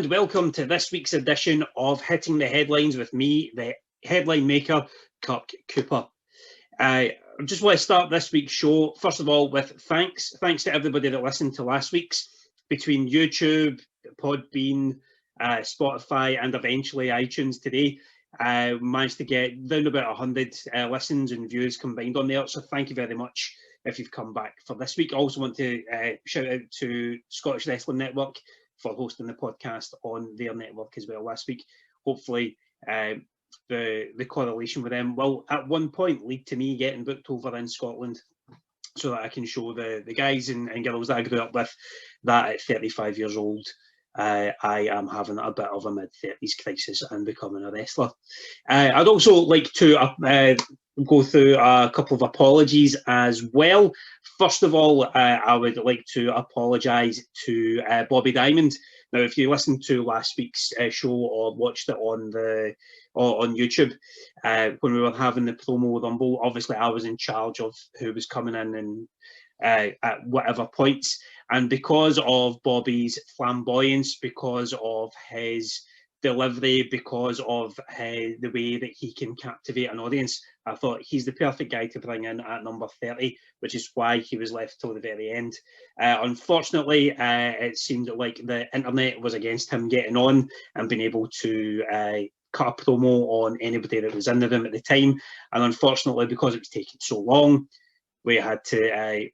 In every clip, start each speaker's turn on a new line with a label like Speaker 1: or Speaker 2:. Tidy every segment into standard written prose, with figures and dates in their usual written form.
Speaker 1: and welcome to this week's edition of Hitting the Headlines with me, the headline maker, Kirk Cooper. I just want to start this week's show, first of all, with thanks to everybody that listened to last week's, between YouTube, Podbean, Spotify, and eventually iTunes today. I managed to get down about 100 listens and views combined on there, so thank you very much if you've come back for this week. I also want to shout out to Scottish Wrestling Network for hosting the podcast on their network as well last week. Hopefully the correlation with them will at one point lead to me getting booked over in Scotland so that I can show the guys and girls that I grew up with that at 35 years old I am having a bit of a mid-30s crisis and becoming a wrestler. I'd also like to go through a couple of apologies as well. First of all, I would like to apologise to Bobby Diamond. Now, if you listened to last week's show or watched it on YouTube, when we were having the promo rumble, obviously I was in charge of who was coming in and at whatever points. And because of Bobby's flamboyance, because of his delivery, because of the way that he can captivate an audience, I thought he's the perfect guy to bring in at number 30, which is why he was left till the very end. Unfortunately, it seemed like the internet was against him getting on and being able to cut a promo on anybody that was in the room at the time. And unfortunately, because it was taking so long, we had to...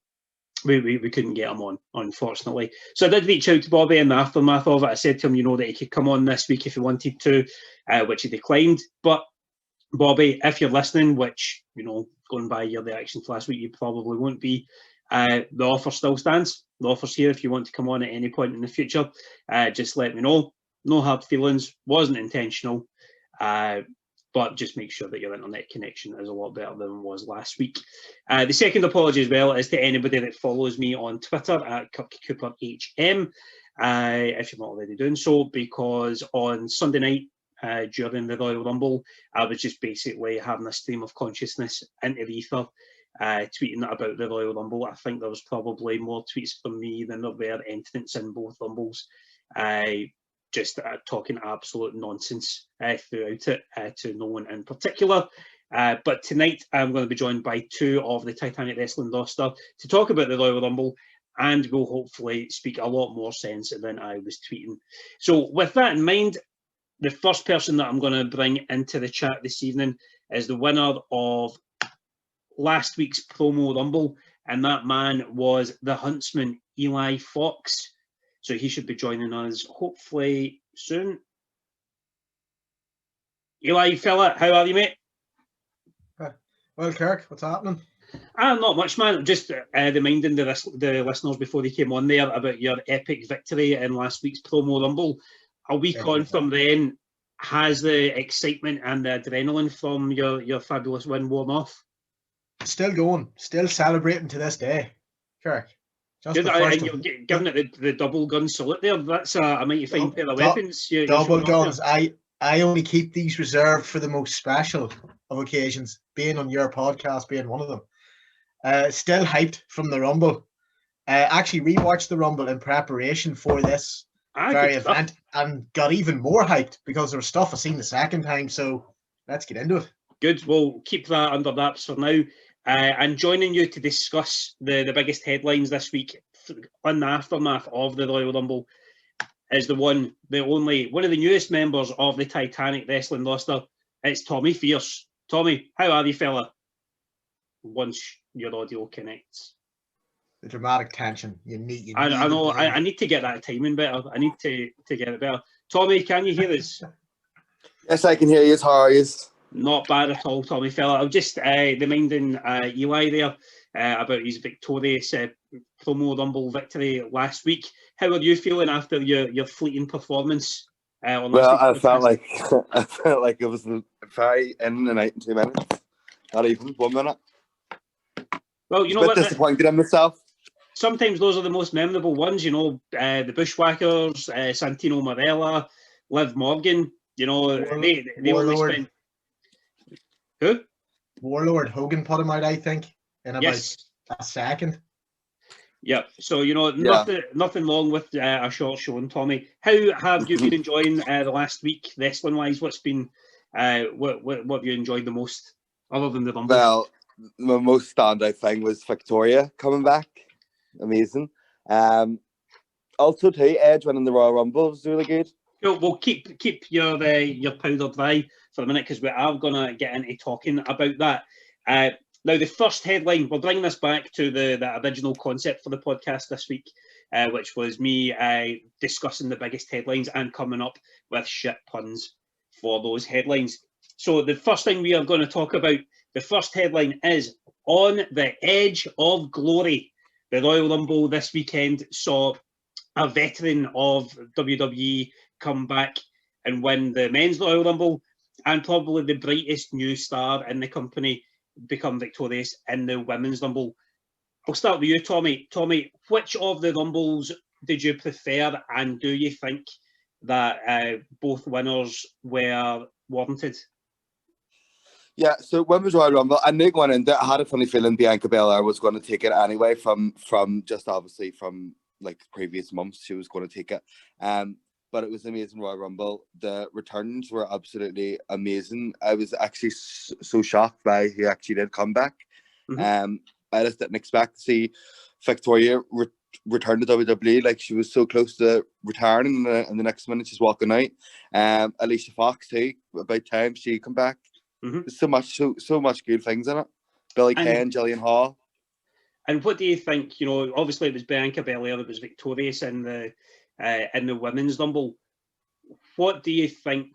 Speaker 1: We couldn't get him on, unfortunately. So I did reach out to Bobby in the aftermath of it. I said to him, that he could come on this week if he wanted to, which he declined. But Bobby, if you're listening, which, going by your reactions last week, you probably won't be, the offer still stands. The offer's here if you want to come on at any point in the future. Just let me know. No hard feelings. Wasn't intentional. But just make sure that your internet connection is a lot better than it was last week. The second apology as well is to anybody that follows me on Twitter at Kirk Cooper HM, if you're not already doing so, because on Sunday night during the Royal Rumble, I was just basically having a stream of consciousness into the ether, tweeting about the Royal Rumble. I think there was probably more tweets from me than there were entrants in both Rumbles. Just talking absolute nonsense throughout it to no one in particular. But tonight I'm going to be joined by two of the Titanic Wrestling roster to talk about the Royal Rumble, and will hopefully speak a lot more sense than I was tweeting. So with that in mind, the first person that I'm going to bring into the chat this evening is the winner of last week's promo Rumble, and that man was the Huntsman, Eli Fox. So he should be joining us hopefully soon. Eli, fella, how are you, mate?
Speaker 2: Well, Kirk, what's happening?
Speaker 1: Not much, man. Just reminding the listeners before they came on there about your epic victory in last week's promo Rumble. A week on from then, has the excitement and the adrenaline from your fabulous win worn off?
Speaker 2: Still going, still celebrating to this day, Kirk.
Speaker 1: You're giving it the double gun salute there. That's a mighty fine pair of weapons.
Speaker 2: Double guns. I only keep these reserved for the most special of occasions, being on your podcast, being one of them. Still hyped from the Rumble. Actually rewatched the Rumble in preparation for this very event and got even more hyped because there was stuff I seen the second time. So let's get into it.
Speaker 1: Good. We'll keep that under wraps for now. And joining you to discuss the biggest headlines this week on the aftermath of the Royal Rumble is one of the newest members of the Titanic Wrestling roster. It's Tommy Fierce. Tommy, how are you, fella? Once your audio connects.
Speaker 2: The dramatic tension.
Speaker 1: I know. I need to get that timing better. I need to get it better. Tommy, can you hear us?
Speaker 3: Yes, I can hear you. How are you?
Speaker 1: Not bad at all, Tommy fella. I'm just reminding Eli there about his victorious promo Rumble victory last week. How are you feeling after your fleeting performance?
Speaker 3: I felt like it was very in and out in 2 minutes. Not even 1 minute.
Speaker 1: Well, you know what?
Speaker 3: Disappointed in myself.
Speaker 1: Sometimes those are the most memorable ones. The Bushwhackers, Santino Marella, Liv Morgan. They only spent. Who?
Speaker 2: Warlord Hogan put him out, I think, in about a second.
Speaker 1: Yeah, so
Speaker 3: Yeah.
Speaker 1: nothing wrong with a short showing, Tommy. How have you been enjoying the last week, wrestling wise? What's been what have you enjoyed the most, other than the Rumble?
Speaker 3: Well, my most standout thing was Victoria coming back. Amazing. Also, too, Edge winning the Royal Rumble was really good.
Speaker 1: We'll keep your powder dry for a minute, because we are going to get into talking about that. Now, the first headline, we're bringing this back to the original concept for the podcast this week, which was me discussing the biggest headlines and coming up with shit puns for those headlines. So the first thing we are going to talk about, the first headline is, on the edge of glory. The Royal Rumble this weekend saw a veteran of WWE come back and win the men's Royal Rumble, and probably the brightest new star in the company become victorious in the women's Rumble. I'll start with you, Tommy. Tommy, which of the Rumbles did you prefer, and do you think that both winners were warranted?
Speaker 3: Yeah, so Women's Royal Rumble, I knew going into it, I had a funny feeling Bianca Belair was going to take it anyway, from just obviously from like previous months, she was going to take it. But it was an amazing Royal Rumble. The returns were absolutely amazing. I was actually so shocked by who actually did come back.
Speaker 1: Mhm.
Speaker 3: I just didn't expect to see Victoria return to WWE. Like, she was so close to retiring, and the next minute she's walking out. Alicia Fox too, about time she come back.
Speaker 1: Mhm.
Speaker 3: There's so much good things in it. Billy Kay, Jillian Hall.
Speaker 1: And what do you think? Obviously it was Bianca Belair that was victorious in the women's Rumble. What do you think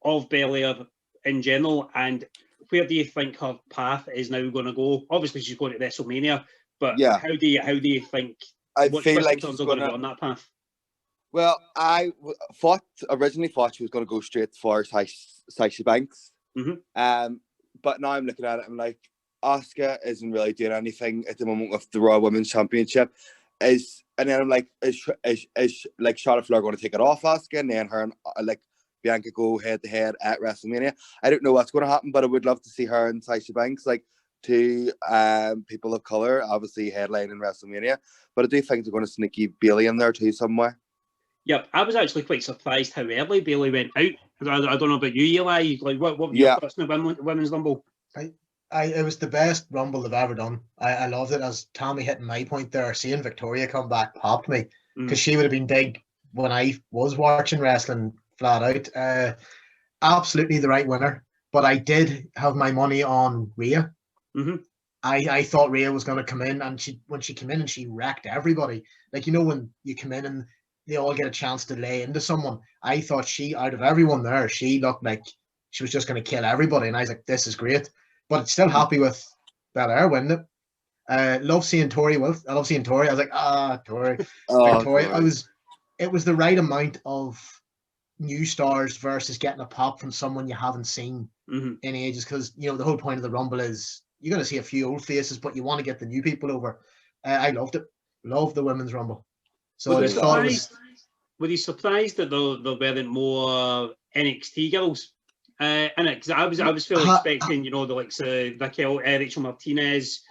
Speaker 1: of Belair in general, and where do you think her path is now going to go? Obviously she's going to WrestleMania, but
Speaker 3: Yeah,
Speaker 1: how do you think
Speaker 3: I
Speaker 1: what
Speaker 3: feel
Speaker 1: twists
Speaker 3: like
Speaker 1: and turns
Speaker 3: she's
Speaker 1: are going to
Speaker 3: gonna.
Speaker 1: be on that path?
Speaker 3: Well, originally thought she was going to go straight for Sasha Banks.
Speaker 1: Mm-hmm.
Speaker 3: But now I'm looking at it, I'm like, Asuka isn't really doing anything at the moment with the Raw Women's Championship. And then I'm like, is like Charlotte Flair going to take it off Asuka, and then her and like Bianca go head to head at WrestleMania? I don't know what's going to happen, but I would love to see her and Sasha Banks, like two people of color, obviously headlining WrestleMania. But I do think they're going to sneaky Bayley in there too somewhere.
Speaker 1: Yep, I was actually quite surprised how early Bayley went out. I don't know about you, Eli. Like, what were your thoughts on the women's Rumble?
Speaker 2: It was the best Rumble they've ever done. I loved it. As Tommy hitting my point there, seeing Victoria come back popped me, because she would have been big when I was watching wrestling flat out. Absolutely the right winner, but I did have my money on Rhea.
Speaker 1: Mm-hmm.
Speaker 2: I thought Rhea was going to come in, and when she came in and she wrecked everybody. Like, when you come in and they all get a chance to lay into someone, I thought out of everyone there, she looked like she was just going to kill everybody, and I was like, this is great. But still happy with Belair winning it. Love seeing Tori Wilf. I love seeing Tori. I was like, Tori. Victoria.
Speaker 3: Tori.
Speaker 2: It was the right amount of new stars versus getting a pop from someone you haven't seen in ages, because the whole point of the Rumble is you're going to see a few old faces, but you want to get the new people over. I loved it. Loved the women's Rumble. So
Speaker 1: Were
Speaker 2: I
Speaker 1: you
Speaker 2: thought it was.
Speaker 1: Were you surprised that there weren't more NXT girls in it? Because I was fully expecting, the likes of Rachel Martinez,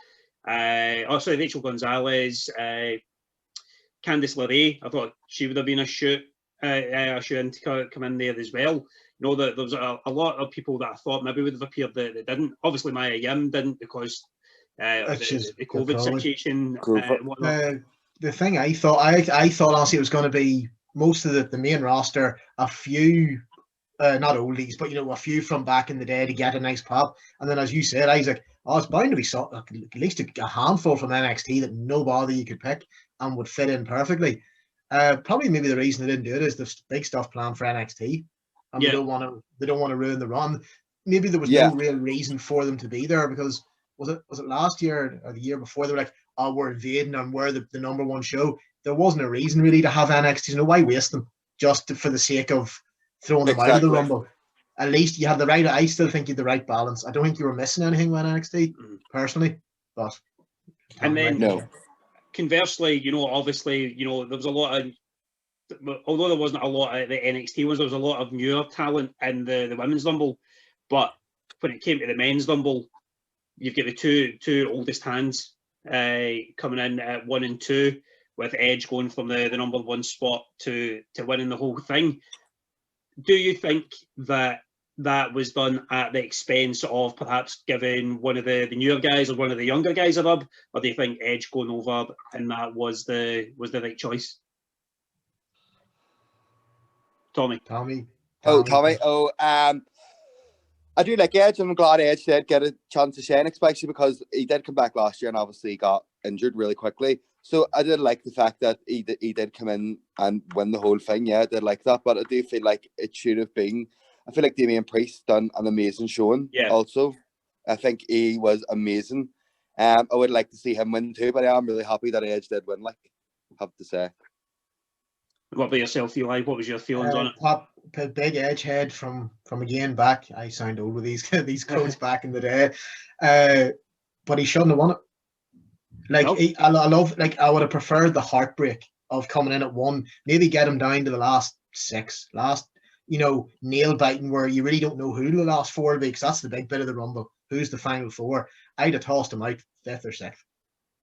Speaker 1: Rachel Gonzalez, Candice LeRae. I thought she would have been a shoe in to come in there as well. That there was a lot of people that I thought maybe would have appeared that didn't. Obviously, Maya Yim didn't, because the COVID situation and whatnot.
Speaker 2: The thing I thought honestly it was going to be most of the main roster, a few not oldies, but a few from back in the day to get a nice pop. And then, as you said, Isaac, it's bound to be at least a handful from NXT that no bother you could pick and would fit in perfectly. Probably maybe the reason they didn't do it is the big stuff planned for NXT, and they don't want to ruin the run. Maybe there was no real reason for them to be there, because was it last year or the year before they were like, we're invading and we're the number one show. There wasn't a reason really to have NXT. Why waste them just for the sake of throwing them out of the Rumble? At least you had the right. I still think you had the right balance. I don't think you were missing anything with NXT personally, but
Speaker 1: and then conversely, obviously, there was a lot of, although there wasn't a lot of the NXT ones, there was a lot of newer talent in the women's Rumble. But when it came to the men's Rumble, you've got the two oldest hands coming in at 1 and 2, with Edge going from the number 1 spot to winning the whole thing. Do you think that was done at the expense of perhaps giving one of the newer guys or one of the younger guys a rub, or do you think Edge going over and that was the right choice? Tommy.
Speaker 3: Oh, Tommy. Oh, I do like Edge, and I'm glad Edge did get a chance to shine, especially because he did come back last year and obviously got injured really quickly. So I did like the fact that he did come in and win the whole thing. Yeah, I did like that, but I do feel like it should have been. I feel like Damian Priest done an amazing showing.
Speaker 1: Yeah.
Speaker 3: Also, I think he was amazing. I would like to see him win too, but I am really happy that Edge did win. Like, I have to say.
Speaker 1: What about yourself, Eli? What was your feelings on it?
Speaker 2: Big Edge head from again back. I signed old with these quotes back in the day, but he shouldn't have won it. Like
Speaker 1: Nope.
Speaker 2: I love. Like I would have preferred the heartbreak of coming in at 1, maybe get him down to the last 6, nail biting where you really don't know who the last 4 will be, because that's the big bit of the Rumble. Who's the final 4? I'd have tossed him out 5th or 6th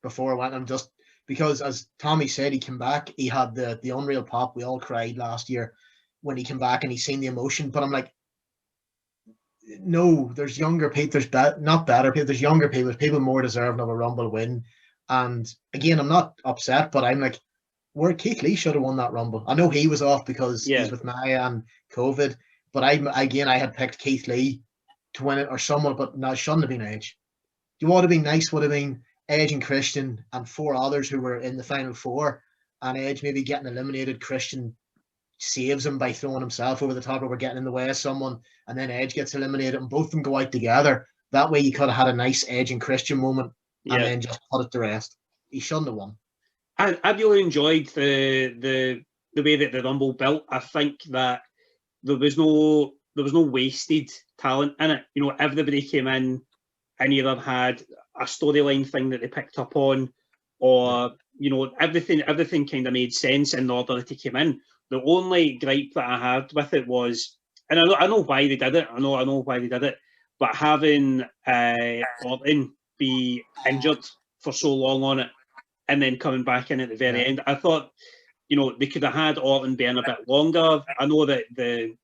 Speaker 2: before I went, and just because, as Tommy said, he came back. He had the unreal pop. We all cried last year when he came back and he seen the emotion. But I'm like, no, there's younger people. Not better people. There's younger people. There's people more deserving of a Rumble win. And again, I'm not upset, but I'm like, where Keith Lee should have won that Rumble. I know he was off because he's with Maya and COVID. But I had picked Keith Lee to win it or someone, but no, it shouldn't have been Edge. Do you want to be nice? Would have been Edge and Christian and 4 others who were in the final 4, and Edge maybe getting eliminated. Christian saves him by throwing himself over the top, or we're getting in the way of someone, and then Edge gets eliminated, and both of them go out together. That way, you could have had a nice Edge and Christian moment, and then just put it to rest. He shouldn't have won.
Speaker 1: I really enjoyed the way that the Rumble built. I think that there was no wasted talent in it. Everybody came in and either had a storyline thing that they picked up on, or everything kind of made sense in the order that he came in. The only gripe that I had with it was, and I know why they did it. I know why they did it, but having Orton be injured for so long on it, and then coming back in at the very end, I thought, they could have had Orton being a bit longer. I know that the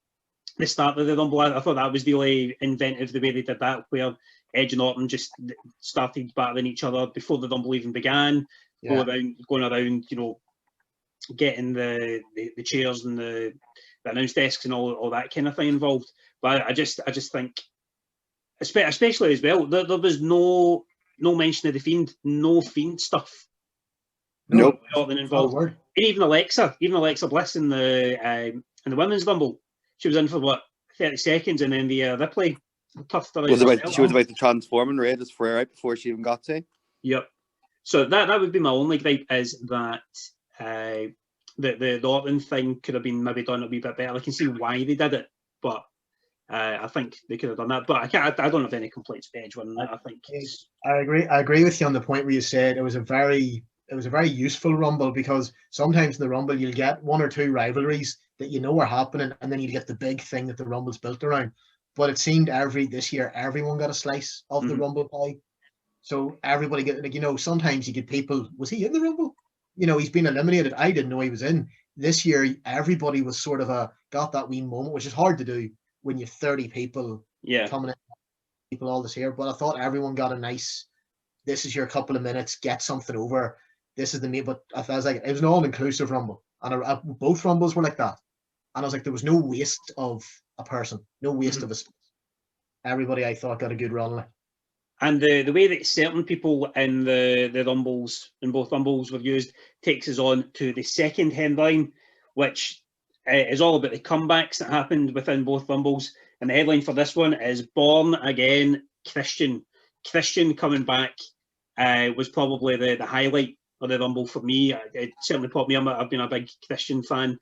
Speaker 1: start of the Rumble, I thought that was really inventive, the way they did that, where Edge and Orton just started battling each other before the Rumble even began, going around, getting the chairs and the announce desks and all that kind of thing involved. But I just think, especially as well, there was no mention of the Fiend, no Fiend stuff.
Speaker 3: Nope.
Speaker 1: Orton involved. And even Alexa Bliss in the women's Rumble, she was in for 30 seconds, and then the Ripley toughed her out.
Speaker 3: She was about to transform and raid us for right before she even got to.
Speaker 1: Yep. So that would be my only gripe, is that the Orton thing could have been maybe done a wee bit better. I can see why they did it, but I think they could have done that. But I don't have any complaints with Edge winning that. I think
Speaker 2: I agree with you on the point where you said it was a very useful Rumble, because sometimes in the Rumble you'll get 1 or 2 rivalries that are happening, and then you get the big thing that the Rumble's built around. But it seemed this year everyone got a slice of the Rumble pie. So everybody get, sometimes you get people, was he in the Rumble? He's been eliminated. I didn't know he was in. This year, everybody was sort of got that wee moment, which is hard to do when you have 30 people coming in, people all this here. But I thought everyone got a nice, this is your couple of minutes, get something over. This is the main, but I was like, it was an all-inclusive Rumble. And both Rumbles were like that. And I was like, there was no waste of a person, no waste of a space. Everybody, I thought, got a good run.
Speaker 1: And the way that certain people in the Rumbles, in both Rumbles, were used, takes us on to the second headline, which is all about the comebacks that happened within both Rumbles. And the headline for this one is Born Again Christian. Christian coming back was probably the highlight of the Rumble for me. It certainly popped me. I've been a big Christian fan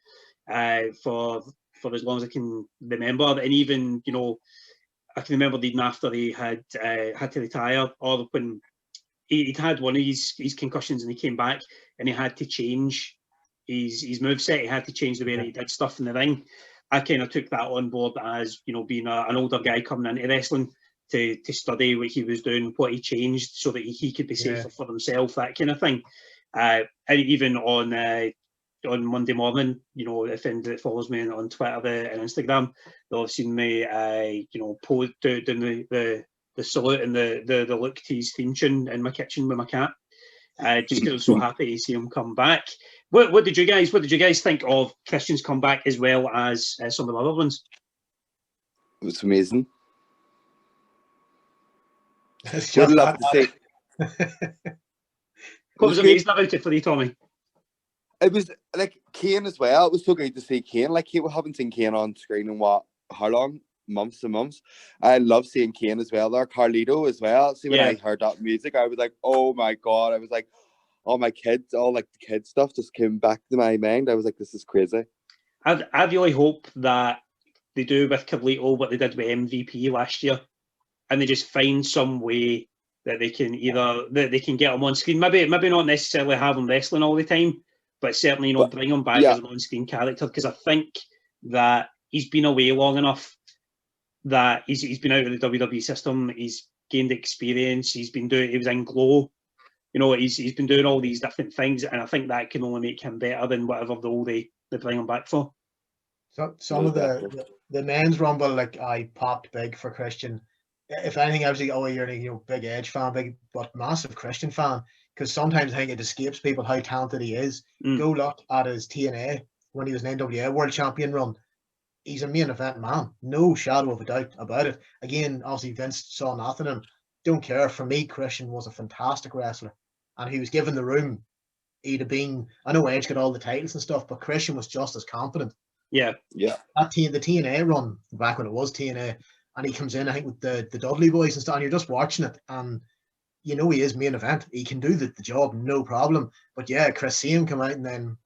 Speaker 1: for as long as I can remember. And even, I can remember even after he had to retire, or when he'd had one of his concussions and he came back and he had to change his moveset, he had to change the way that he did stuff in the ring. I kind of took that on board as, being an older guy coming into wrestling, to study what he was doing, what he changed so that he could be safer for himself, that kind of thing. And even on Monday morning, you know, if anybody that follows me on Twitter and Instagram, they'll have seen me, you know, doing the salute and the look to his theme tune in my kitchen with my cat. Just because I'm so happy to see him come back. What did you guys think of Christian's comeback as well as some of the other ones?
Speaker 3: It was amazing.
Speaker 2: Would
Speaker 3: love to say.
Speaker 1: What was amazing about it for you, Tommy?
Speaker 3: It was like Kane as well. It was so great to see Kane. Like, we haven't seen Kane on screen in how long? Months and months. I love seeing Kane as well there. Carlito as well. See, when I heard that music, I was like, oh my God. I was like, all my kids, all like the kids stuff just came back to my mind. I was like, this is crazy.
Speaker 1: I really hope that they do with Carlito what they did with MVP last year, and they just find some way that they can they can get him on screen. Maybe not necessarily have him wrestling all the time, but certainly, you know, bring him back as an on-screen character, because I think that he's been away long enough that he's been out of the WWE system. He's gained experience. He was in Glow. You know, he's been doing all these different things, and I think that can only make him better than whatever role they bring him back for.
Speaker 2: So some of the men's Rumble, like, I popped big for Christian. If anything, I was like, oh, you're a big Edge fan, but massive Christian fan, because sometimes I think it escapes people how talented he is. Go look at his TNA when he was an NWA World Champion run. He's a main event man, no shadow of a doubt about it. Again, obviously Vince saw nothing in him. Don't care. For me, Christian was a fantastic wrestler, and he was given the room. He'd have been, I know Edge got all the titles and stuff, but Christian was just as competent.
Speaker 1: Yeah.
Speaker 2: The TNA run, back when it was TNA, and he comes in, I think, with the Dudley boys and stuff, and you're just watching it, and you know he is main event. He can do the job, no problem. But yeah, Chris, see him come out, and then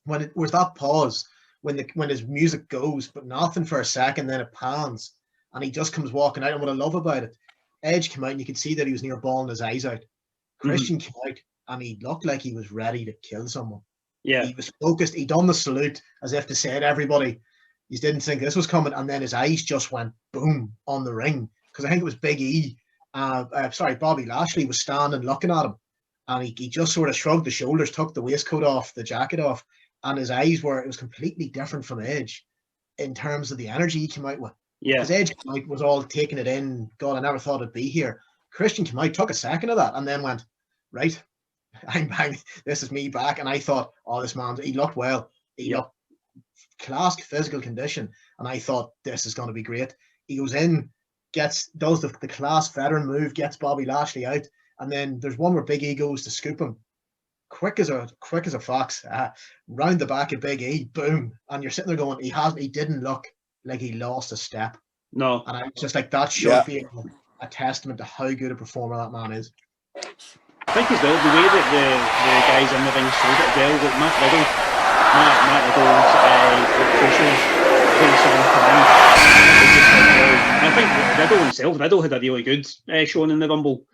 Speaker 2: when it was that pause, when his music goes, but nothing for a second, then it pans, and he just comes walking out. And what I love about it, Edge came out, and you could see that he was near bawling his eyes out. Christian came out, and he looked like he was ready to kill someone.
Speaker 1: Yeah,
Speaker 2: he was focused. He done the salute as if to say to everybody, you didn't think this was coming, and then his eyes just went boom on the ring, because I think it was Big E. Bobby Lashley was standing looking at him, and he just sort of shrugged the shoulders, took the waistcoat off, the jacket off, and his eyes it was completely different from Edge in terms of the energy he came out with.
Speaker 1: Yeah,
Speaker 2: because Edge was all taking it in. God, I never thought it'd be here. Christian came out, took a second of that, and then went, right, I'm back. This is me back. And I thought, oh, this man, he looked well. He looked class physical condition, and I thought this is going to be great. He goes in, does the class veteran move, gets Bobby Lashley out, and then there's one where Big E goes to scoop him, quick as a fox, round the back of Big E, boom, and you're sitting there going, he didn't look like he lost a step.
Speaker 1: No,
Speaker 2: and I was just like, that should be a testament to how good a performer that man is.
Speaker 1: I think as well, the way that the guys in the ring showed it well, with Matt Riddle's I think Riddle had a really good showing in the Rumble.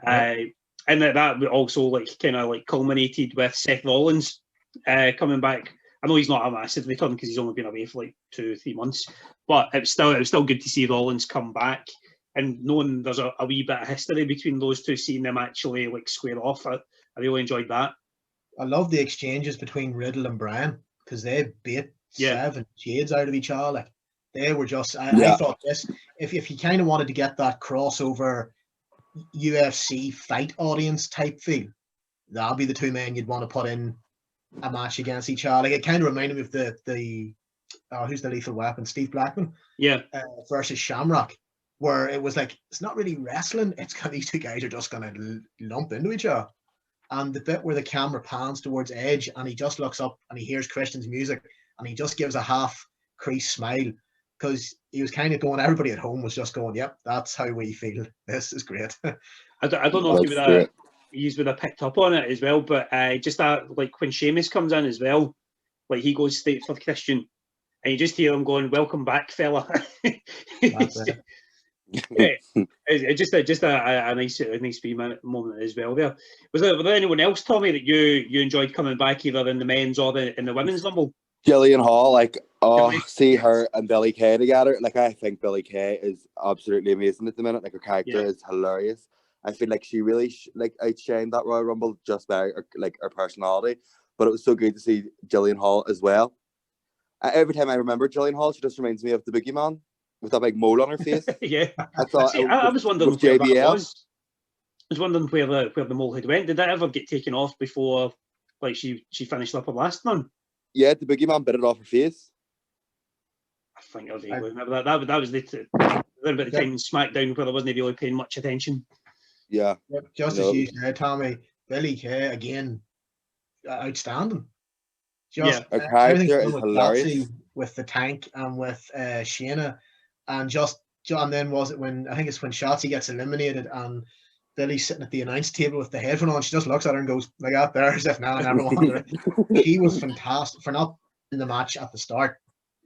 Speaker 1: And that also kind of culminated with Seth Rollins coming back. I know he's not a massive return because he's only been away for 2-3 months, but it was still good to see Rollins come back, and knowing there's a wee bit of history between those two, seeing them actually square off. I really enjoyed that.
Speaker 2: I love the exchanges between Riddle and Bryan, because they beat 7 shades out of each other. They were just, I thought this, if you kind of wanted to get that crossover UFC fight audience type feel, that'll be the two men you'd want to put in a match against each other. It kind of reminded me of the who's the Lethal Weapon, Steve Blackman, versus Shamrock, where it was it's not really wrestling. It's these two guys are just gonna lump into each other. And the bit where the camera pans towards Edge, and he just looks up and he hears Christian's music, and he just gives a half crease smile, because he was kind of going, everybody at home was just going, yep, that's how we feel. This is great.
Speaker 1: I don't know if you would have picked up on it as well, but just that, when Sheamus comes in as well, he goes straight for Christian, and you just hear him going, welcome back, fella. It's just a nice wee moment as well there. Was there anyone else, Tommy, that you enjoyed coming back, either in the men's or in the women's Rumble?
Speaker 3: Gillian Hall, like, oh,
Speaker 1: Gilly,
Speaker 3: see
Speaker 1: yes.
Speaker 3: her and Billy Kay together. Like, I think Billy Kay is absolutely amazing at the minute. Like, her character is hilarious. I feel like she really like outshined that Royal Rumble just by her personality. But it was so good to see Gillian Hall as well. Every time I remember Gillian Hall, she just reminds me of the Boogeyman with that big mole on her face.
Speaker 1: Yeah.
Speaker 3: I thought
Speaker 1: See, I was wondering
Speaker 3: with
Speaker 1: where that
Speaker 3: JBL.
Speaker 1: was. I was wondering where the mole had went. Did that ever get taken off before, like, she finished up her last one?
Speaker 3: Yeah, the Boogeyman bit it off her face.
Speaker 1: I think I vaguely remember that. That was the little bit of time in SmackDown where I wasn't really paying much attention.
Speaker 3: Yeah.
Speaker 2: Just as you said, Tommy, Billy Kay again, outstanding. Just
Speaker 3: her character is
Speaker 2: with
Speaker 3: hilarious.
Speaker 2: Chelsea, with the tank and with Shayna, and then was it when I think it's when Shotzi gets eliminated and Billy's sitting at the announce table with the headphone on, she just looks at her and goes like that there as if now never wanted it. She was fantastic for not in the match at the start.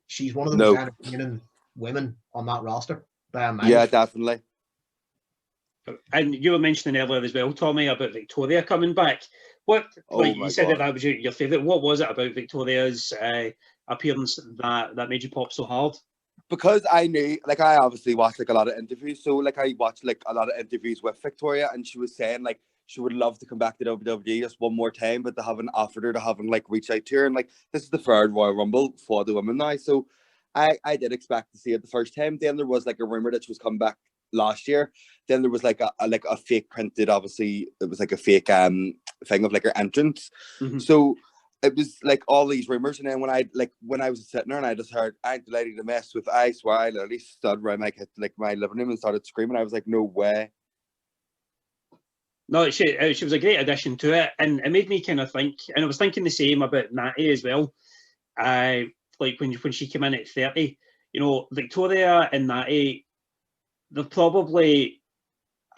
Speaker 2: She's one of the most entertaining women on that roster by a mile.
Speaker 3: Yeah, definitely.
Speaker 1: And you were mentioning earlier as well, Tommy, about Victoria coming back. What, like you said that was your favourite. What was it about Victoria's appearance that made you pop so hard?
Speaker 3: Because I knew, like, I obviously watched like a lot of interviews, so like I watched like a lot of interviews with Victoria, and she was saying like she would love to come back to WWE just one more time, but they haven't offered her, to haven't like reached out to her, and like this is the third Royal Rumble for the women now, so I did expect to see it the first time. Then there was like a rumor that she was coming back last year. Then there was like a fake printed, obviously it was like a fake thing of like her entrance.
Speaker 1: Mm-hmm.
Speaker 3: So it was like all these rumors, and then when I was sitting there and I just heard "I'm delighted to mess with," I swear I literally stood around my living room and started screaming. I was like, no way.
Speaker 1: No, she was a great addition to it, and it made me kind of think, and I was thinking the same about Natty as well. Like when she came in at 30, you know, Victoria and Natty, they're probably,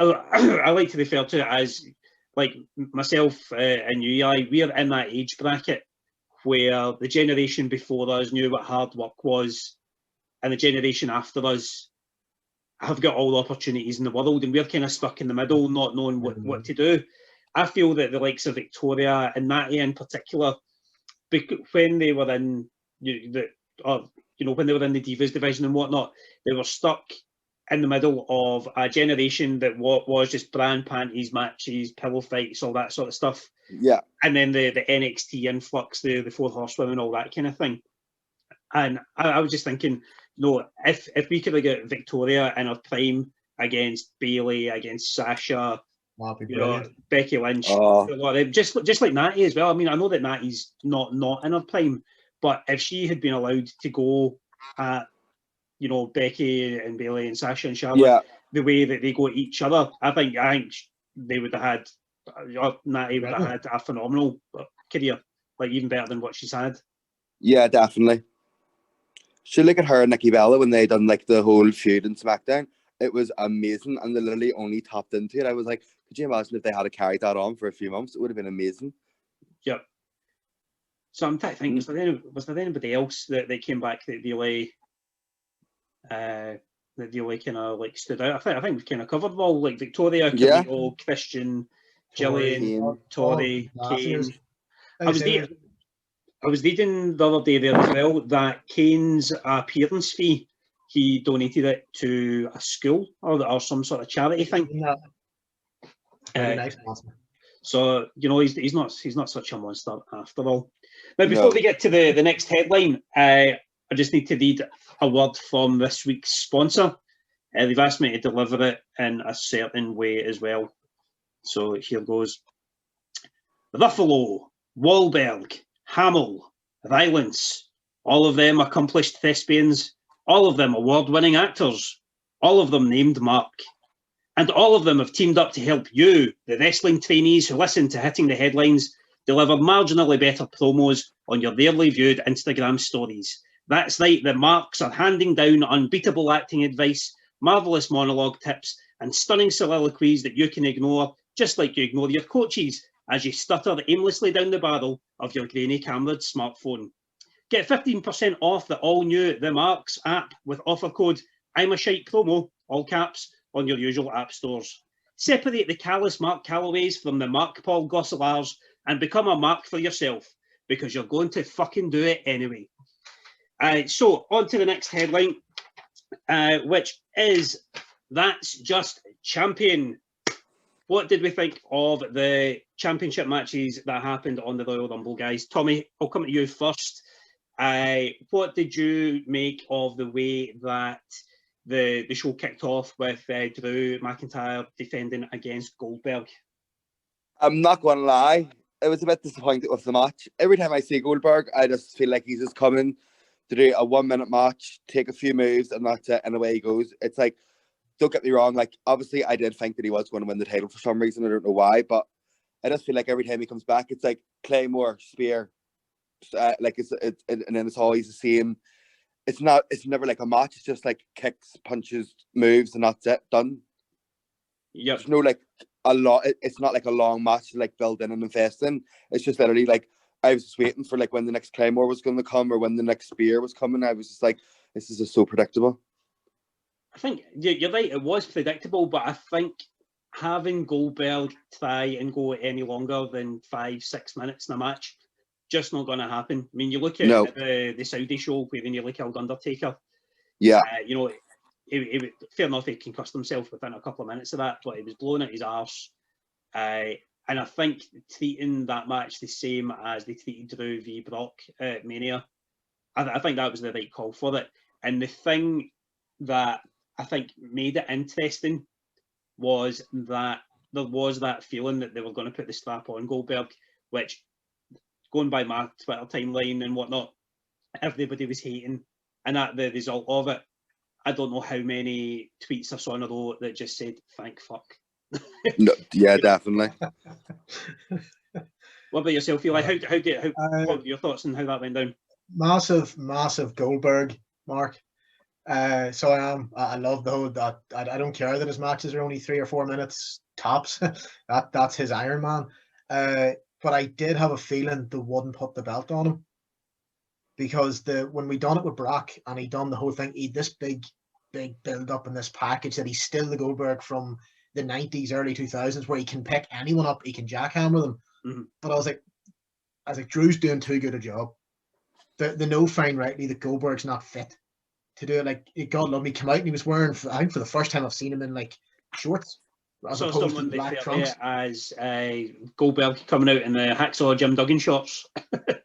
Speaker 1: I like to refer to it as, like myself and you, we're in that age bracket where the generation before us knew what hard work was, and the generation after us have got all the opportunities in the world, and we're kind of stuck in the middle, not knowing what to do. I feel that the likes of Victoria and Natty in particular, when they were in when they were in the Divas division and whatnot, they were stuck in the middle of a generation that was just brand panties, matches, pillow fights, all that sort of stuff.
Speaker 3: Yeah.
Speaker 1: And then the NXT influx, the Four Horsewomen, all that kind of thing. And I was just thinking, if we could have got Victoria in her prime against Bayley, against Sasha, Becky Lynch, just like Natty as well. I mean, I know that Natty's not in her prime, but if she had been allowed to go at, Becky and Bayley and Sasha and Charlotte, the way that they go at each other, I think they would have had, Natty would have had a phenomenal career, like even better than what she's had.
Speaker 3: Yeah, definitely. So look at her and Nikki Bella when they done like the whole feud in SmackDown. It was amazing, and they literally only tapped into it. I was like, could you imagine if they had carried that on for a few months? It would have been amazing.
Speaker 1: Yep. So I'm trying to think, was there anybody else that came back that really kind of like stood out? I think we kind of covered them all, like Victoria, Carlito, Christian, Jillian, Tori, Kane. I was reading the other day there as well that Kane's appearance fee, he donated it to a school or some sort of charity thing.
Speaker 2: Nice.
Speaker 1: So he's not such a monster after all. Now before we get to the next headline, I just need to read a word from this week's sponsor. They've asked me to deliver it in a certain way as well. So here goes. Ruffalo, Wahlberg, Hamill, Rylance, all of them accomplished thespians, all of them award-winning actors, all of them named Mark. And all of them have teamed up to help you, the wrestling trainees who listen to Hitting the Headlines, deliver marginally better promos on your rarely viewed Instagram stories. That's right, the Marks are handing down unbeatable acting advice, marvellous monologue tips, and stunning soliloquies that you can ignore, just like you ignore your coaches, as you stutter aimlessly down the barrel of your grainy-cameraed smartphone. Get 15% off the all-new The Marks app with offer code I'm a Shite promo, all caps, on your usual app stores. Separate the callous Mark Calloways from the Mark Paul Gosselaars and become a Mark for yourself, because you're going to fucking do it anyway. So on to the next headline, which is That's Just Champion. What did we think of the championship matches that happened on the Royal Rumble, guys? Tommy, I'll come to you first. What did you make of the way that the show kicked off with Drew McIntyre defending against Goldberg?
Speaker 3: I'm not going to lie. I was a bit disappointed with the match. Every time I see Goldberg, I just feel like he's just coming to do a 1 minute match, take a few moves, and that's it, and away he goes. It's like, don't get me wrong, like, obviously I did think that he was going to win the title for some reason. I don't know why, but I just feel like every time he comes back, it's like Claymore, Spear, and then it's always the same. It's never like a match. It's just like kicks, punches, moves, and that's it, done.
Speaker 1: Yep.
Speaker 3: There's no like a lot. It's not like a long match to like build in and invest in. It's just literally like I was just waiting for like when the next Claymore was going to come or when the next Spear was coming. I was just like, this is just so predictable.
Speaker 1: I think you're right. It was predictable, but I think having Goldberg try and go any longer than 5-6 minutes in a match, just not going to happen. I mean, you look at the Saudi show where he nearly killed Undertaker.
Speaker 3: Yeah.
Speaker 1: You know, fair enough, he concussed himself within a couple of minutes of that, but he was blowing at his arse. And I think treating that match the same as they treated Drew v Brock at Mania, I think that was the right call for it. And the thing that I think made it interesting was that there was that feeling that they were going to put the strap on Goldberg, which, going by my Twitter timeline and whatnot, everybody was hating. And at the result of it, I don't know how many tweets I saw in a row that just said, thank fuck.
Speaker 3: No, yeah, definitely.
Speaker 1: What about yourself, Eli? What were your thoughts on how that went down?
Speaker 2: Massive Goldberg, Mark. So I love the whole that I don't care that his matches are only 3 or 4 minutes tops. That's his Iron Man. But I did have a feeling they wouldn't put the belt on him, because when we done it with Brock and he done the whole thing, he this big build up in this package that he's still the Goldberg from the 90s, early 2000s, where he can pick anyone up, he can jackhammer them.
Speaker 1: Mm-hmm.
Speaker 2: But I was like, Drew's doing too good a job. They know fine rightly that Goldberg's not fit to do it. Like, God love me, come out and he was wearing, I think for the first time I've seen him in like shorts as opposed to black trunks.
Speaker 1: As Goldberg coming out in the Hacksaw Jim Duggan shorts.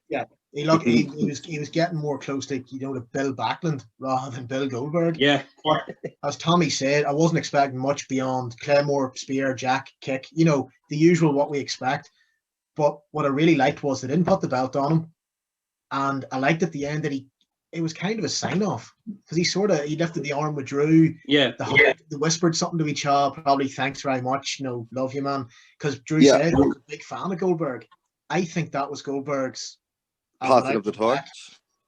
Speaker 2: Yeah, he was getting more close to to Bill Backlund rather than Bill Goldberg.
Speaker 1: Yeah.
Speaker 2: But as Tommy said, I wasn't expecting much beyond Claymore, Spear, Jack, kick. The usual what we expect. But what I really liked was they didn't put the belt on him, and I liked at the end that it was kind of a sign off, because he lifted the arm with Drew.
Speaker 1: Yeah.
Speaker 2: They whispered something to each other, probably thanks very much, love you, man. Because Drew said he was a big fan of Goldberg. I think that was Goldberg's
Speaker 3: passing of the torch.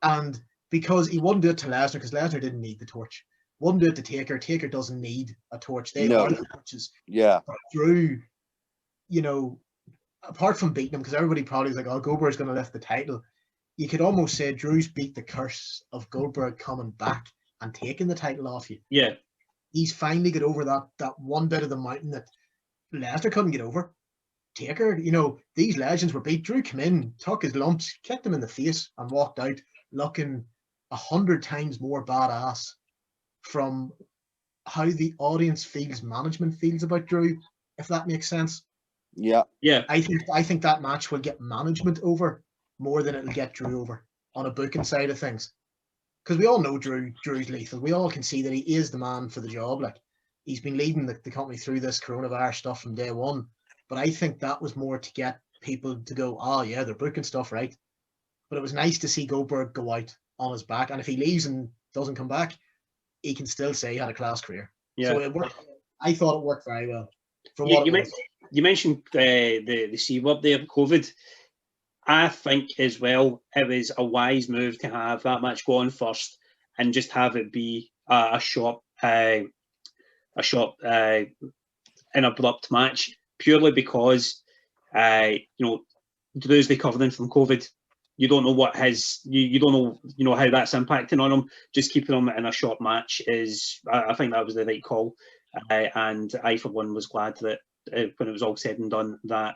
Speaker 2: And because he wouldn't do it to Lesnar, because Lesnar didn't need the torch. Wouldn't do it to Taker. Taker doesn't need a torch. They are the torches.
Speaker 3: Yeah.
Speaker 2: But Drew, apart from beating him, because everybody probably was like, oh, Goldberg's going to lift the title. You could almost say Drew's beat the curse of Goldberg coming back and taking the title off you.
Speaker 1: Yeah.
Speaker 2: He's finally got over that one bit of the mountain that Lesnar couldn't get over. Taker, these legends were beat. Drew came in, took his lumps, kicked him in the face, and walked out looking 100 times more badass from how the audience feels, management feels about Drew, if that makes sense.
Speaker 3: Yeah.
Speaker 1: Yeah.
Speaker 2: I think that match will get management over more than it'll get Drew over on a booking side of things. Because we all know Drew's lethal. We all can see that he is the man for the job. Like, he's been leading the company through this coronavirus stuff from day one. But I think that was more to get people to go, oh yeah, they're booking stuff right. But it was nice to see Goldberg go out on his back. And if he leaves and doesn't come back, he can still say he had a class career. Yeah. So it worked. I thought it worked very well.
Speaker 1: You mentioned the C word there, COVID. I think as well, it was a wise move to have that match go on first and just have it be a short and abrupt match, purely because Drew's recovering from COVID. You don't know what you don't know how that's impacting on him. Just keeping him in a short match I think that was the right call, and I for one was glad that when it was all said and done that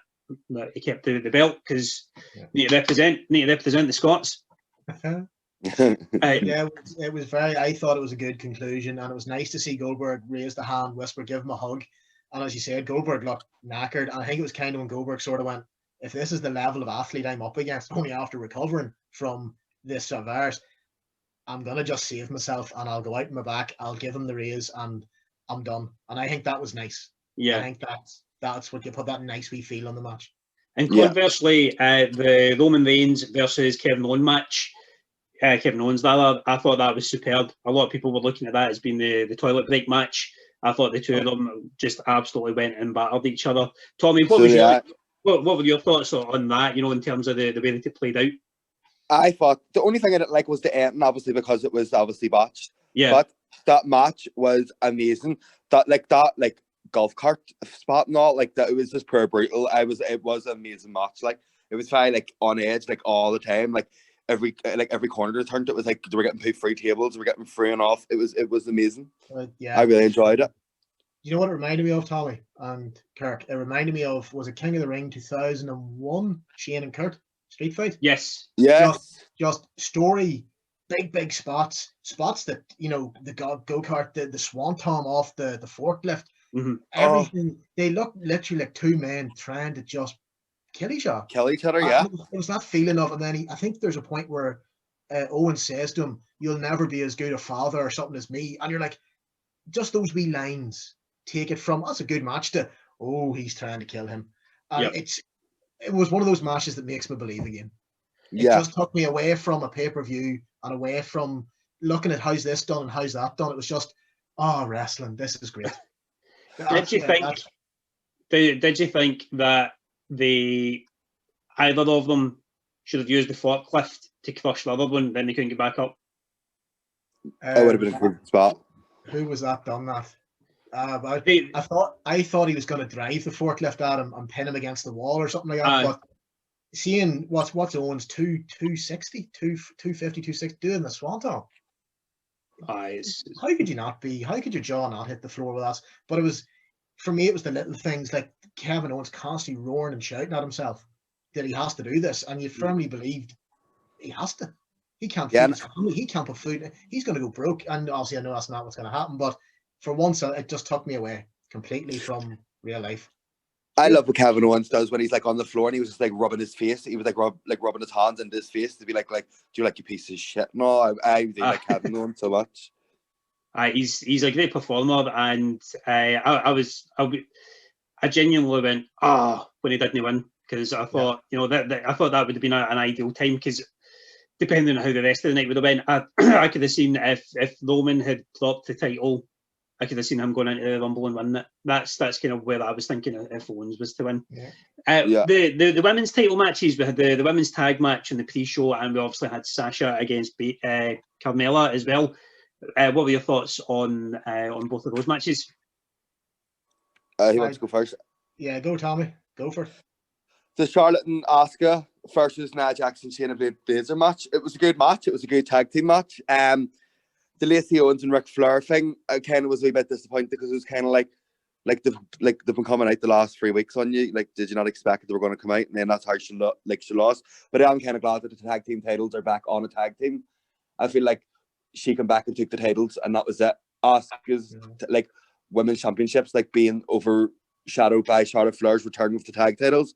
Speaker 1: he kept the belt, because need to represent the Scots.
Speaker 2: Yeah, it was very. I thought it was a good conclusion, and it was nice to see Goldberg raise the hand, whisper, give him a hug, and as you said, Goldberg looked knackered. And I think it was kind of when Goldberg sort of went, "If this is the level of athlete I'm up against, only after recovering from this virus, I'm gonna just save myself, and I'll go out in my back. I'll give him the raise, and I'm done." And I think that was nice.
Speaker 1: Yeah.
Speaker 2: I think that's what you put that nice wee feel on the match.
Speaker 1: And conversely, the Roman Reigns versus Kevin Owens match, Kevin Owens, I thought that was superb. A lot of people were looking at that as being the toilet break match. I thought the two of them just absolutely went and battered each other. Tommy, what were your thoughts on that, in terms of the way that it played out?
Speaker 3: I thought the only thing I didn't like was the ending, obviously, because it was obviously botched.
Speaker 1: Yeah.
Speaker 3: But that match was amazing. That golf cart spot and all, like that, it was just pure brutal. It was an amazing match. Like it was very on edge, all the time. Like every corner they turned, it was like they were getting paid free tables, they were getting free and off. It was amazing.
Speaker 2: Yeah,
Speaker 3: I really enjoyed it.
Speaker 2: You know what it reminded me of, Tommy and Kirk? It reminded me of, was it King of the Ring 2001? Shane and Kurt street fight.
Speaker 1: Yes.
Speaker 2: Just story, big spots that the go-kart, the swanton off the forklift.
Speaker 1: Mm-hmm.
Speaker 2: Everything. They look literally like two men trying to just kill each other.
Speaker 3: Yeah.
Speaker 2: It was that feeling of, and then I think there's a point where Owen says to him, "You'll never be as good a father or something as me," and you're like, just those wee lines take it from, that's a good match, to, oh, he's trying to kill him. It was one of those matches that makes me believe again. It just took me away from a pay-per-view and away from looking at how's this done and how's that done. It was just, wrestling, this is great.
Speaker 1: Did you think that either of them should have used the forklift to crush the other one, then they couldn't get back up?
Speaker 3: That would have been a good spot.
Speaker 2: Who was that done that? I thought he was going to drive the forklift at him and pin him against the wall or something like that. But seeing what's Owens 260, 250, 260 doing the swanton. How could you not be? How could your jaw not hit the floor with us? But it was, for me, it was the little things like Kevin Owens constantly roaring and shouting at himself that he has to do this, and you firmly believed he has to. He can't feed his family. He can't put food. He's going to go broke. And obviously, I know that's not what's going to happen. But for once, it just took me away completely from real life.
Speaker 3: I love what Kevin Owens does when he's on the floor and he was just rubbing his face. He was rubbing his hands into his face to be like, do you like, you piece of shit? No, I really like Kevin Owens so much.
Speaker 1: He's a great performer, and I genuinely went when he didn't win, because I thought I thought that would have been an ideal time, because depending on how the rest of the night would have went, I could have seen if Roman had dropped the title, I could have seen him going into the Rumble and winning it. That's kind of where I was thinking if Owens was to win. The women's title matches, we had the women's tag match in the pre-show, and we obviously had Sasha against Carmella as well. What were your thoughts on both of those matches?
Speaker 3: Who wants to go first?
Speaker 2: Yeah, go Tommy. Go for it.
Speaker 3: The Charlotte and Asuka versus Nia Jackson Shayna Baszler match. It was a good match. It was a good tag team match. The Lacey Owens and Ric Flair thing, I kind of was a wee bit disappointed, because it was kind of like they've been coming out the last 3 weeks on you. Like, did you not expect that they were going to come out? And then that's how she lost. But I'm kind of glad that the tag team titles are back on a tag team. I feel like she came back and took the titles, and that was it. Asuka's women's championships being overshadowed by Charlotte Flair's return with the tag titles.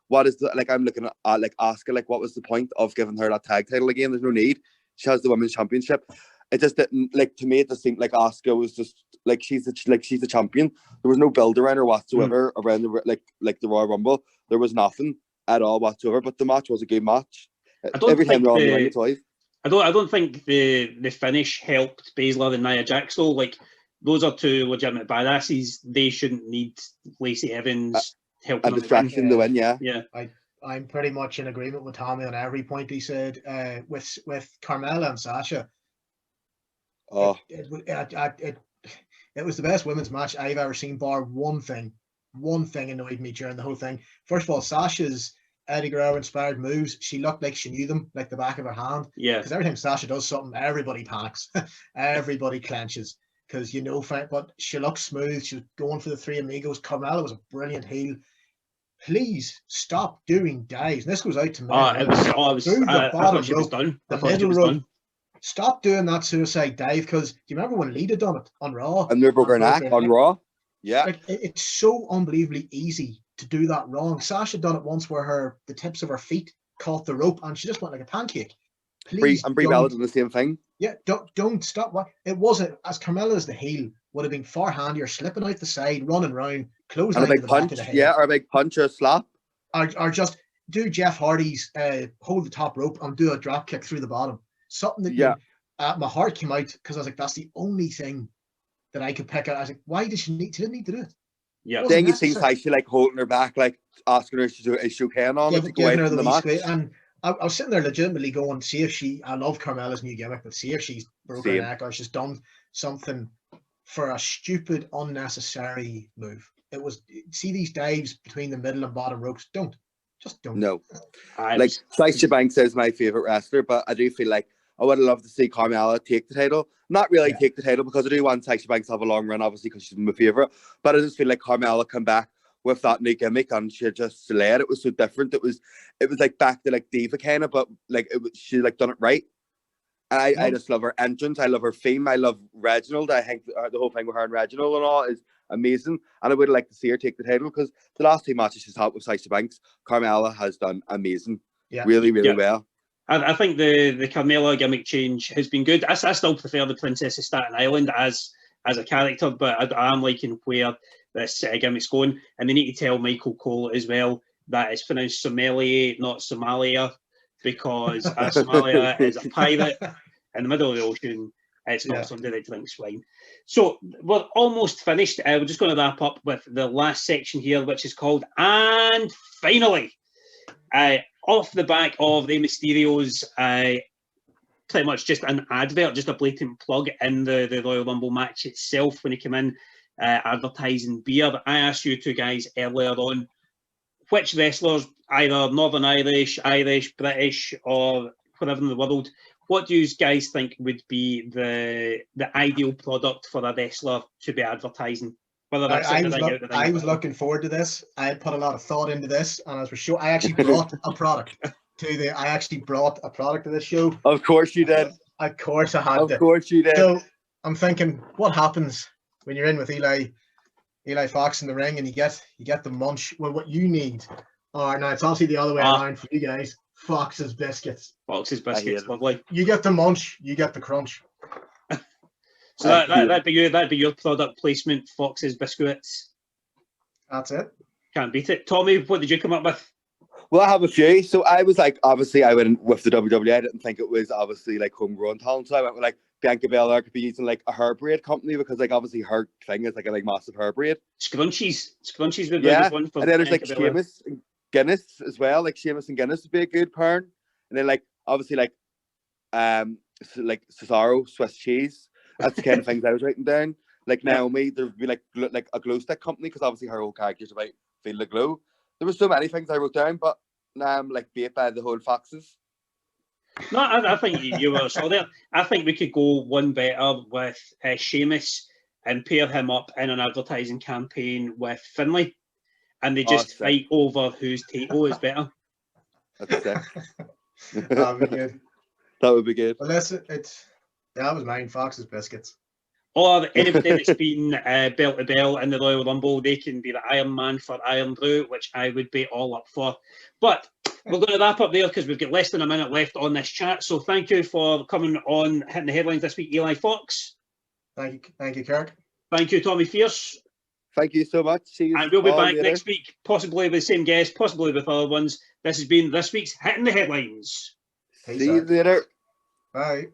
Speaker 3: What is I'm looking at Asuka, what was the point of giving her that tag title again? There's no need. She has the women's championship. It just didn't, to me, it just seemed like Asuka was just she's the champion. There was no build around her whatsoever around the the Royal Rumble. There was nothing at all whatsoever. But the match was a good match. Every time they're on the ring, it's live.
Speaker 1: I don't think the finish helped Baszler and Nia Jax though. Those are two legitimate badasses. They shouldn't need Lacey Evans helping
Speaker 3: a distraction to win. Yeah.
Speaker 2: I'm pretty much in agreement with Tommy on every point he said. With Carmella and Sasha, it was the best women's match I've ever seen, bar one thing. One thing annoyed me during the whole thing. First of all, Sasha's Eddie Guerrero inspired moves, she looked like she knew them like the back of her hand.
Speaker 1: Yeah.
Speaker 2: Because every time Sasha does something, everybody panics. Everybody clenches. Because but she looks smooth. She was going for the three amigos. Carmella was a brilliant heel. Please stop doing dives. And this goes out to me.
Speaker 1: I thought she was done.
Speaker 2: The middle rope. stop doing that suicide dive, because do you remember when Lita done it on Raw?
Speaker 3: And they broke her neck on Raw. Yeah.
Speaker 2: Like, it's so unbelievably easy to do that wrong. Sasha done it once where the tips of her feet caught the rope and she just went like a pancake. Please,
Speaker 3: Brie Bella did the same thing.
Speaker 2: Yeah, don't stop. What it wasn't, as Carmella as the heel would have been far handier, slipping out the side, running round, closing
Speaker 3: and a
Speaker 2: out
Speaker 3: big
Speaker 2: the
Speaker 3: punch,
Speaker 2: back of the head.
Speaker 3: yeah, or a big punch or a slap.
Speaker 2: Or just do Jeff Hardy's hold the top rope and do a drop kick through the bottom. Something that my heart came out, because I was like, that's the only thing that I could pick out. I was like, why did she didn't need to do it?
Speaker 3: Yeah, then you see Sasha like holding her back, like asking her if she can on it to go out from the match.
Speaker 2: And I was sitting there legitimately going, see if I love Carmella's new gimmick, but see if she's broke her neck or she's done something for a stupid, unnecessary move. It was, see these dives between the middle and bottom ropes. Just don't.
Speaker 3: No. Like, Sasha Banks is my favourite wrestler, but I do feel like I would love to see Carmella take the title. Not really take the title, because I do want Sasha Banks to have a long run, obviously, because she's my favourite. But I just feel like Carmella come back with that new gimmick and she just slayed. It was so different. It was like back to like Diva kind of, but like she like done it right. And I just love her entrance. I love her theme. I love Reginald. I think the whole thing with her and Reginald and all is amazing. And I would like to see her take the title, because the last 2 matches she's had with Sasha Banks, Carmella has done amazing. Yeah. Really well.
Speaker 1: I think the Carmella gimmick change has been good. I still prefer the Princess of Staten Island as a character, but I am liking where this gimmick's going. And they need to tell Michael Cole as well that it's pronounced Somalia, not Somalia, because Somalia is a pirate in the middle of the ocean. It's not somebody that drinks wine. So we're almost finished. We're just going to wrap up with the last section here, which is called And Finally. Off the back of Rey Mysterio's pretty much just an advert, just a blatant plug in the Royal Rumble match itself when he came in advertising beer. I asked you two guys earlier on which wrestlers, either Northern Irish, British, or wherever in the world, what do you guys think would be the ideal product for a wrestler to be advertising?
Speaker 2: I was looking forward to this. I had put a lot of thought into this, and as we're sure, I actually brought a product to this show.
Speaker 3: Of course you did.
Speaker 2: Of course I had.
Speaker 3: Of course you did.
Speaker 2: So I'm thinking, what happens when you're in with Eli Fox in the ring and you get the munch? Well, what you need, or now it's obviously the other way around for you guys. Fox's biscuits.
Speaker 1: Fox's biscuits, lovely.
Speaker 2: You get the munch, you get the crunch.
Speaker 1: So that'd be your product placement, Fox's biscuits.
Speaker 2: That's it.
Speaker 1: Can't beat it. Tommy, what did you come up with?
Speaker 3: Well, I have a few. So I was like, obviously, I went with the WWE. I didn't think it was obviously like homegrown talent. So I went with like Bianca Belair could be using like a hair braid company, because like obviously her thing is like a massive hair braid.
Speaker 1: Scrunchies would be a good one for.
Speaker 3: And then there's like Sheamus and Guinness as well. Like Sheamus and Guinness would be a good pairing. And then like obviously like Cesaro, Swiss cheese. That's the kind of things I was writing down. Like Naomi, there would be like a glow stick company, because obviously her whole character's about feel the glow. There were so many things I wrote down, but now I'm like bait by the whole Foxes.
Speaker 1: No, I think you were so there. I think we could go one better with Sheamus and pair him up in an advertising campaign with Finlay, and they just fight over whose title is better.
Speaker 3: That's it.
Speaker 2: That would be good.
Speaker 3: That would be good.
Speaker 2: Unless that was mine, Fox's biscuits.
Speaker 1: Or anybody that's been bell to bell in the Royal Rumble, they can be the Iron Man for Iron Brew, which I would be all up for. But we're going to wrap up there, because we've got less than a minute left on this chat. So thank you for coming on, hitting the headlines this week, Eli Fox.
Speaker 2: Thank you, Kirk.
Speaker 1: Thank you, Tommy Fierce.
Speaker 3: Thank you so much. See you.
Speaker 1: And we'll be back next week, possibly with the same guest, possibly with other ones. This has been this week's Hitting the Headlines.
Speaker 3: See you later.
Speaker 2: Bye.